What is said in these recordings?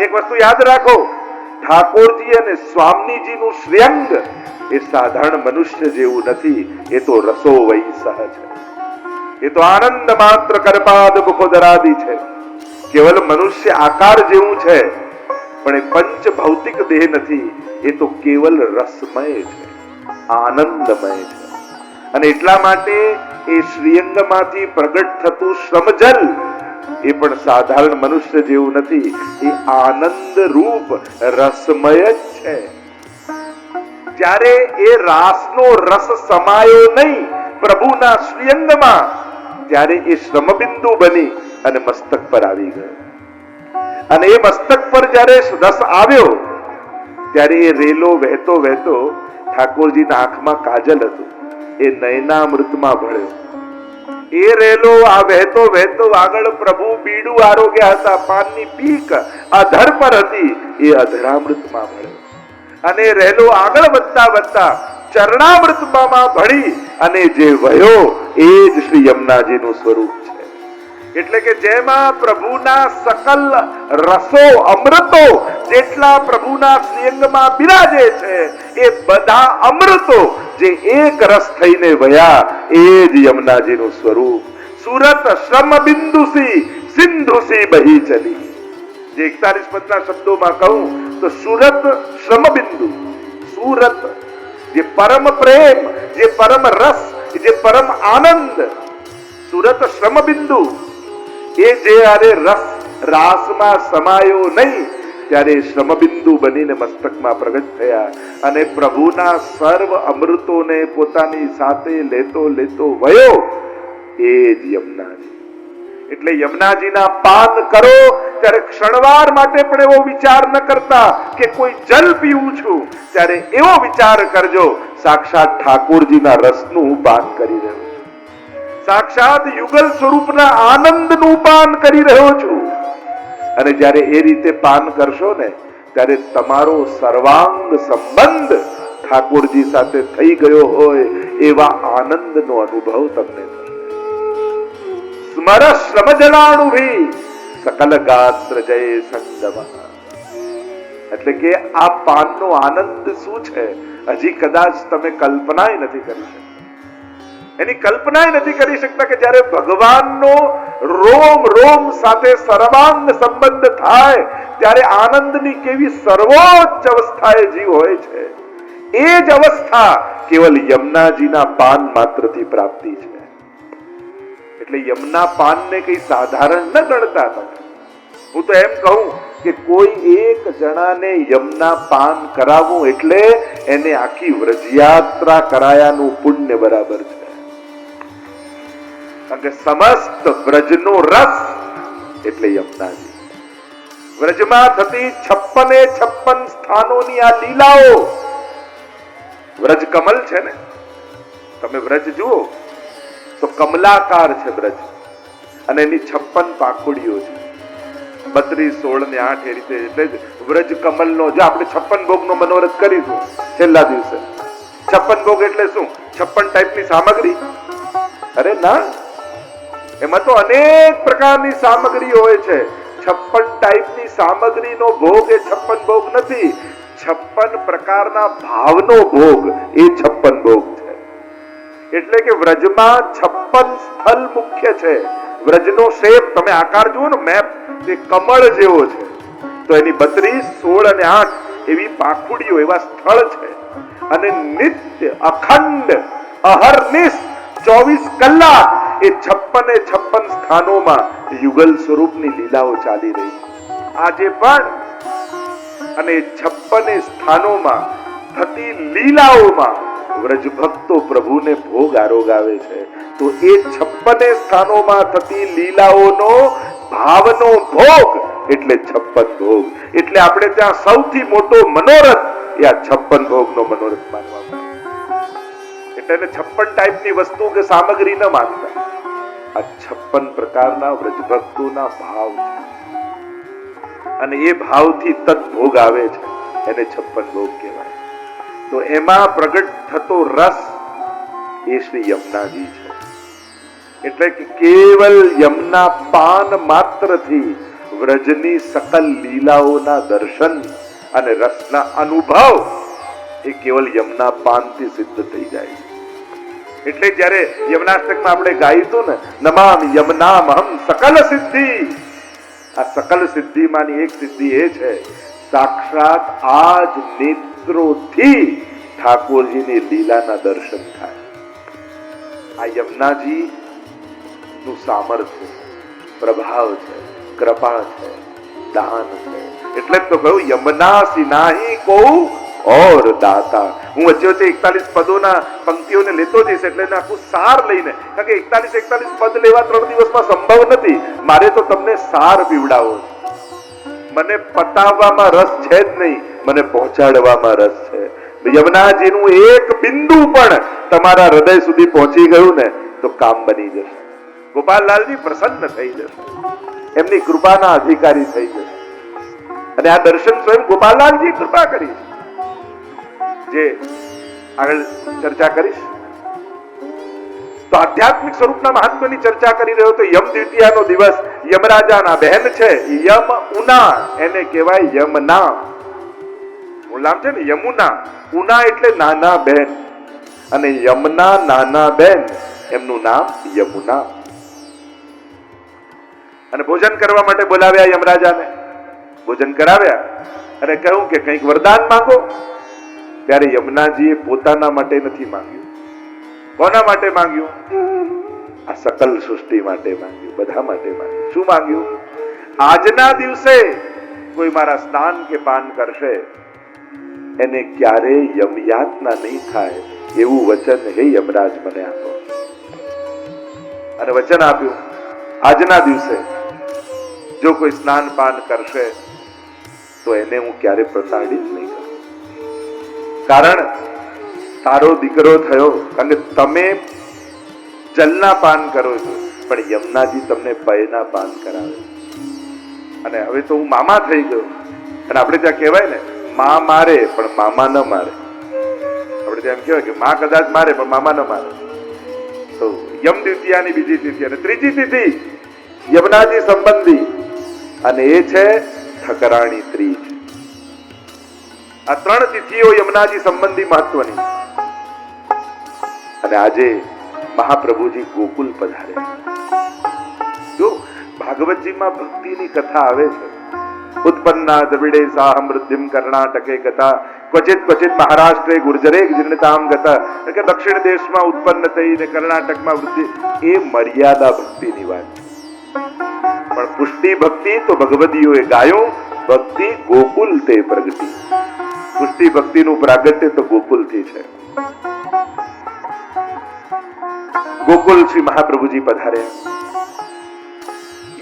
એક વસ્તુ યાદ રાખો, ઠાકોરજી અને સ્વામીજીનું શ્રેયંગ એ સાધારણ મનુષ્ય જેવું નથી, એ તો રસો વૈ સહજ, એ તો આનંદ માત્ર કરપાદ મુખોદરાદિ છે. કેવલ મનુષ્ય આકાર જેવું છે, પણ એ પંચ ભૌતિક દેહ નથી, એ તો કેવલ રસમય છે, આનંદમય છે. અને એટલા માટે એ શ્રીઅંગમાંથી પ્રગટ થતું શ્રમજલ એ પણ સાધારણ મનુષ્ય જેવું નથી, એ આનંદ રૂપ રસમય જ છે. જ્યારે એ રાસનો રસ સમાયો નહીં પ્રભુના શ્રીઅંગમાં, ત્યારે એ શ્રમબિંદુ બની અને મસ્તક પર આવી ગયો. અને એ મસ્તક પર જ્યારે રસ આવ્યો, ત્યારે એ રેલો વહેતો વહેતો ઠાકોરજીના આંખમાં કાજલ હતું, એ નયનામૃતમાં ભળ્યો. એ રેલો આ વહેતો વહેતો આગળ પ્રભુ બીડું આરોગ્યા હતા, પાનની પીક અધર પર હતી, એ અધરામૃતમાં ભળ્યો. અને રેલો આગળ વધતા વધતા ચરણામૃતમાં ભળી અને જે વહ્યો એ જ શ્રી યમુનાજીનું સ્વરૂપ છે. એટલે કે જેમાં પ્રભુના સકલ રસો અમૃતો જેટલા પ્રભુના શ્રીઅંગમાં બિરાજે છે, એ બધા અમૃતો જે એક રસ થઈને વયા, એ જ યમુનાજીનું સ્વરૂપ. સુરત શ્રમ બિંદુસી સિંધુસી બહી ચલી. જે 41 પદના શબ્દોમાં કહું તો સુરત શ્રમ બિંદુ, સુરત જે પરમ પ્રેમ, જે પરમ રસ, જે પરમ આનંદ, સુરત શ્રમ બિંદુ એ જ્યારે રસ રાસમાં સમાયો નહીં, ત્યારે શ્રમબિંદુ બનીને મસ્તકમાં પ્રગટ થયા અને પ્રભુના સર્વ અમૃતોને પોતાની સાથે લેતો લેતો વયો, એ જ યમુનાજી. એટલે યમુનાજીના પાન કરો ત્યારે ક્ષણવાર માટે પણ એવો વિચાર ન કરતા કે કોઈ જલ પીવું છું, ત્યારે એવો વિચાર કરજો સાક્ષાત ઠાકોરજીના રસનું પાન કરી રહ્યો છું, સાક્ષાત યુગલ સ્વરૂપના આનંદનું પાન કરી રહ્યો છું. અને જ્યારે એ રીતે પાન કરશો ને, ત્યારે તમારો સર્વાંગ સંબંધ ઠાકોરજી સાથે થઈ ગયો હોય એવા આનંદનો અનુભવ તમને થશે. સ્મર શ્રમ જલાણુભી સકલ ગાત્ર જય સંગમ. એટલે કે આ પાનનો આનંદ શું છે, હજી કદાચ તમે કલ્પના નથી કરી શકતા. એની કલ્પના નથી કરી શકતા કે જ્યારે ભગવાનનો રોમ રોમ સાથે સર્વાંગ સંબંધ થાય, ત્યારે આનંદની કેવી સર્વોચ્ચ અવસ્થાએ જીવ હોય છે. એ જ અવસ્થા કેવલ યમુનાજીના પાન માત્રથી પ્રાપ્તિ છે. એટલે યમુના પાનને કઈ સાધારણ ન ગણતા તમે. હું તો એમ કહું કે કોઈ એક જણાને યમુના પાન કરાવવું એટલે એને આખી વ્રજયાત્રા કરાયાનું પુણ્ય બરાબર છે. કારણ કે સમસ્ત વ્રજનો રસ એટલે યમુનાજી. વ્રજમાં થતી 56 સ્થાનોની આ લીલાઓ, વ્રજ કમલ છે ને, તમે વ્રજ જુઓ તો કમલાકાર છે વ્રજ, અને એની 56 પાંખુડીઓ છે, 32, 16 ને 8 એ રીતે. એટલે જ વ્રજ કમલનો જો આપણે 56 ભોગનો મનોરથ કરીશું છેલ્લા દિવસે. 56 ભોગ એટલે શું? 56 ટાઈપની સામગ્રી? અરે ના, એમાં તો અનેક પ્રકારની સામગ્રી હોય છે. 56 ટાઈપની સામગ્રીનો ભોગ એ 56 ભોગ નથી, 56 પ્રકારના ભાવનો ભોગ એ 56 ભોગ છે. એટલે કે વ્રજમાં 56 સ્થળ મુખ્ય છે. વ્રજનો શેપ તમે આકાર જુઓ ને, મેપ એ કમળ જેવો છે, તો એની 32, 16 અને 8 એવી પાંખુડીઓ, એવા સ્થળ છે. અને નિત્ય અખંડ અહર્નિશ 24 કલાક એ 56 સ્થાનોમાં યુગલ સ્વરૂપની લીલાઓ ચાલી રહી છે આજે પણ. અને 56 સ્થાનોમાં થતી લીલાઓમાં વ્રજ ભક્તો પ્રભુને ભોગ આરોગાવે છે. તો એ 56 સ્થાનોમાં થતી લીલાઓનો ભાવનો ભોગ એટલે 56 ભોગ. એટલે આપણે ત્યાં સૌથી મોટો મનોરથ એ આ 56 ભોગનો મનોરથ માનવામાં આવે. એટલે 56 ટાઈપની વસ્તુ કે સામગ્રી ન માનતા, આ 56 પ્રકારના વ્રજ ભક્તોના ભાવ છે, અને એ ભાવથી તત્ભોગ આવે છે, એને 56 ભોગ કહેવાય. તો એમાં પ્રગટ થતો રસ એ શ્રી યમુનાજી છે. એટલે કે કેવલ યમુના પાન માત્રથી વ્રજની સકલ લીલાઓના દર્શન અને રસના અનુભવ એ કેવલ યમના પાનથી સિદ્ધ થઈ જાય છે. એટલે જ્યારે યમનાષ્ટકમાં આપણે ગાયું ને નમામિ યમનામહં સકલ સિદ્ધિ, આ સકલ સિદ્ધિમાંની એક સિદ્ધિ એ છે સાક્ષાત આજ નેત્રોથી ઠાકોરજીની લીલાના દર્શન થાય. આ યમુનાજી નું સામર્થ્ય, પ્રભાવ છે, કૃપા છે, દાન છે. એટલે જ તો કહ્યું યમનાસી નાહી કો ઓર દાતા. હું વચ્ચે વચ્ચે 41 પદોના પંક્તિઓને લેતો જઈશ એટલે આખું સાર લઈને, કારણ કે 41 પદ લેવા 3 દિવસમાં સંભવ નથી. મારે તો તમને સાર પીવડાવો. મને પતાવવામાં રસ છે જ નહીં, મને પહોંચાડવામાં રસ છે. યમુનાજીનું એક બિંદુ પણ તમારા હૃદય સુધી પહોંચી ગયું ને તો કામ બની જશે. ગોપાલલાલજી પ્રસન્ન થઈ જશે, એમની કૃપાના અધિકારી થઈ જશે. અને આ દર્શન સ્વયં ગોપાલલાલજી કૃપા કરી છે, જે આગળ ચર્ચા કરીશ. તો આધ્યાત્મિક સ્વરૂપના મહાત્મ્યની ચર્ચા કરી રહ્યો તો યમ દ્વિતીયાનો દિવસ યમરાજાના બહેન છે યમ ઉના, એને કહેવાય યમના. મૂળ નામ છે ને યમુના. ઉના એટલે નાના બહેન, અને યમના નાના બહેન, એમનું નામ યમુના. અને ભોજન કરવા માટે બોલાવ્યા યમરાજાને. ભોજન કરાવ્યા અને કહ્યું કે કંઈક વરદાન માંગો. ત્યારે યમુનાજીએ પોતાના માટે નથી માંગ્યું. કોના માટે માંગ્યું? આ સકલ સૃષ્ટિ માટે માંગ્યું, બધા માટે માંગ્યું. શું માંગ્યું? આજના દિવસે કોઈ મારા સ્નાન કે પાન કરશે એને ક્યારે યમયાતના નહીં થાય એવું વચન હે યમરાજ મને આપો. અને વચન આપ્યું આજના દિવસે જો કોઈ સ્નાન પાન કરશે તો એને હું ક્યારે પ્રતાડિત નહીં કરું. કારણ તારો દીકરો થયો, કારણ કે તમે જલના પાન કરો છો પણ યમુનાજી તમને પયના પાન કરાવે. અને હવે તો હું મામા થઈ ગયો. અને આપણે ત્યાં કહેવાય ને માં મારે પણ મામા ન મારે. આપણે ત્યાં એમ કહેવાય કે માં કદાચ મારે પણ મામા ન મારે. તો યમ દ્વિતીયાની બીજી તિથિ અને ત્રીજી તિથિ યમુનાજી સંબંધી, અને એ છે ઠકરાણી ત્રીજ. આ 3 તિથિઓ યમુનાજી સંબંધી મહત્વની. અને આજે મહાપ્રભુજી ગોકુલ પધારે. જો ભાગવતજીમાં ભક્તિની કથા આવે છે. ઉત્પન્ના દ્રવિડે સાહ મૃદ્ધિમ કર્ણાટકે ગતા ક્વચિત ક્વચિત મહારાષ્ટ્રે ગુર્જરે જીર્ણતામ ગતા. કે દક્ષિણ દેશમાં ઉત્પન્ન થઈને કર્ણાટકમાં વૃદ્ધિ, એ મર્યાદા ભક્તિની વાત છે. પણ પુષ્ટિ ભક્તિ તો ભગવદીઓએ ગાયું, ભક્તિ ગોકુલ તે પ્રગતિ. પુષ્ટિ ભક્તિનું પ્રાગટ્ય તો ગોકુલથી છે. ગોકુલ શ્રી મહાપ્રભુજી પધાર્યા,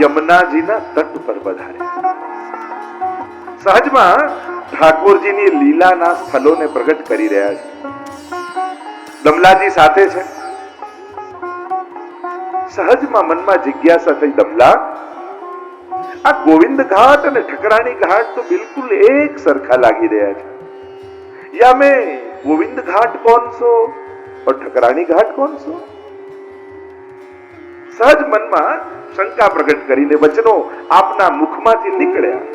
યમુનાજીના તટ પર પધાર્યા. સહજમાં ઠાકોરજીની લીલાના સ્થળોને પ્રગટ કરી રહ્યા છે. દમલાજી સાથે છે. સહજમાં મનમાં જિજ્ઞાસા થઈ, દમલા આ ગોવિંદ ઘાટ અને ઠકરાણી ઘાટ તો બિલકુલ એક સરખા લાગી રહ્યા છે. યા મેં ગોવિંદ ઘાટ કોણ સો और ઠકરાણી ઘાટ કોણ સો? સહજ મનમાં શંકા પ્રગટ કરીને વચનો આપના મુખમાંથી નીકળ્યા.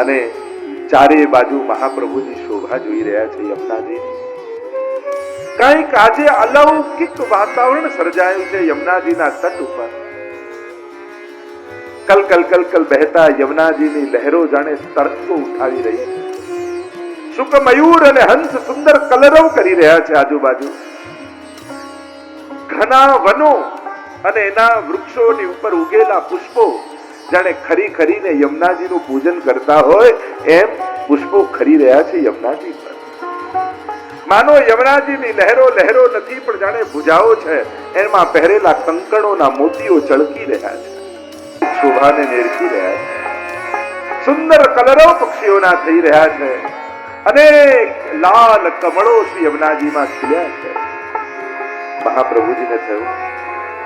અને ચારે બાજુ મહાપ્રભુજી શોભા જોઈ રહ્યા છે યમુનાજી. કંઈક આજે અલૌકિક વાતાવરણ સર્જાયું છે યમુનાજીના તટ ઉપર. કલ કલ કલ કલ બહેતા યમુનાજીની લહેરો જાણે તરંગો ઉઠાવી રહી છે. શુક મયુર અને હંસ સુંદર કલરવ કરી રહ્યા છે આજુબાજુ. ઘણા વનો અને એના વૃક્ષોની ઉપર ઉગેલા પુષ્પો જાણે ખરી ખરીને યમુનાજીનું પૂજન કરતા હોય એમ પુષ્પો ખરી રહ્યા છે યમુનાજી પર. માનો યમુનાજીની લહેરો લહેરો નથી પણ જાણે ભુજાઓ છે, એમાં પહેરેલા કંકણોના મોતીઓ ચળકી રહ્યા છે, શોભાને નિરખી રહ્યા છે. સુંદર કલરવ પક્ષીઓના થઈ રહ્યા છે. અનેક લાલ કમળો શ્રી યમુનાજીમાં ખીલ્યા છે. મહાપ્રભુજીને થયું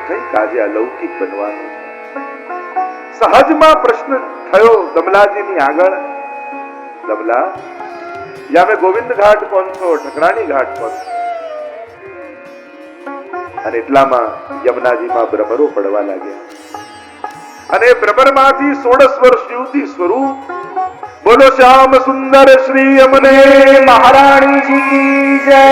કંઈક આજે અલૌકિક બનવાનું છે. સહજમાં પ્રશ્ન થયો દમલાજીની આગળ, દમલા યા મેં ગોવિંદ ઘાટ કોણ છો, ઠકરાણી ઘાટ કોણ છો? અને એટલામાં યમુનાજીમાં ભ્રમરો પડવા લાગ્યા અને ભ્રમરમાંથી 16 વર્ષ યુવતી સ્વરૂપ બોલો શ્યામ સુંદર શ્રી યમુને મહારાણી જી જય।